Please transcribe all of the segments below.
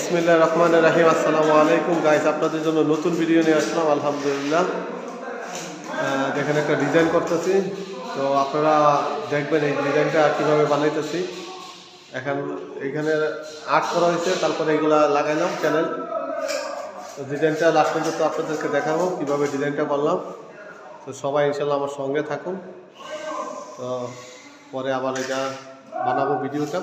বিসমিল্লাহির রহমানির রহিম। আসসালামু আলাইকুম গাইস, আপনাদের জন্য নতুন ভিডিও নিয়ে আসলাম। আলহামদুলিল্লাহ, দেখেন একটা ডিজাইন করতেছি, তো আপনারা দেখবেন এই ডিজাইনটা কীভাবে বানাইতেছি। এখানে আর্ট করা হয়েছে, তারপরে এগুলা লাগাইলাম চ্যানেল। তো ডিজাইনটা লাস্ট পর্যন্ত আপনাদেরকে দেখাবো কীভাবে ডিজাইনটা করলাম। তো সবাই ইনশাল্লাহ আমার সঙ্গে থাকুন। তো পরে আবার এটা বানাবো ভিডিওটা।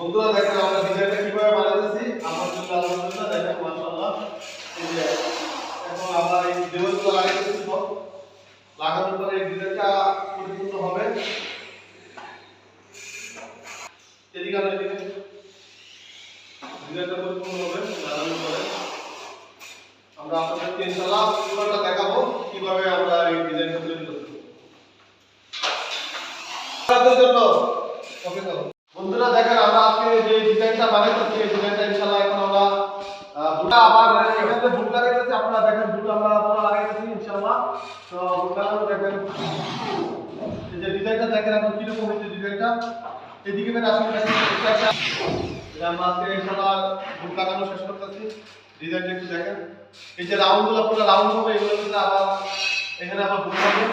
বন্ধুরা দেখেন আমরা ডিজাইনটা কিভাবে বানাইতেছি। আমার জন্য আলহামদুলিল্লাহ দেখেন মাশাআল্লাহ। এই যে এখন আমরা এই দেওয়ালগুলো লাগাইতেছি, সব লাগানোর পরে এই ডিজাইনটা পরিপূর্ণ হবে। এদিকে আমরা ডিজাইনটা পরিপূর্ণ হবে লাগানোর পরে আমরা আপনাদেরকে ইনশাআল্লাহ পুরোটা দেখাবো কিভাবে আমরা এই ডিজাইনটা তৈরি করব। আপনাদের জন্য ওকে করো। বন্ধুরা দেখেন আমরা আজকে যে ডিজাইনটা বানাইতেছি, এই ডিজাইনটা ইনশাআল্লাহ এখন আমরা বুটা আবার এখানে বুট লাগাইতেছি। আপনারা দেখেন বুট আমরা পুরো লাগাইতেছি ইনশাআল্লাহ। তো বুট লাগানো দেখেন এই যে ডিজাইনটা দেখেন এখন কি রকম হয়েছে ডিজাইনটা। এদিকে বের আসলে দেখেন এটা আমরা আজকে ইনশাআল্লাহ বুট লাগানো শেষ করতেছি। ডিজাইনটা একটু দেখেন, এই যে রাউন্ডগুলো পুরো রাউন্ড হবে, এগুলো কিন্তু আবার এখানে আবার বুট হবে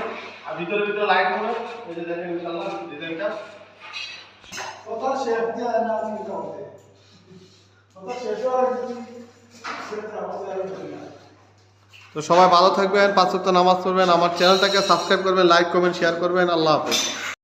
আর ভিতরে লাইট হবে। এই যে দেখেন ইনশাআল্লাহ ডিজাইনটা কথা শেষ দিয়ে না নিতে হবে। কথা শেষ হওয়ার তো সবাই ভালো থাকবেন, 5 ওয়াক্ত নামাজ পড়বেন, আমার চ্যানেলটাকে সাবস্ক্রাইব করবেন, লাইক কমেন্ট শেয়ার করবেন। আল্লাহ হাফেজ।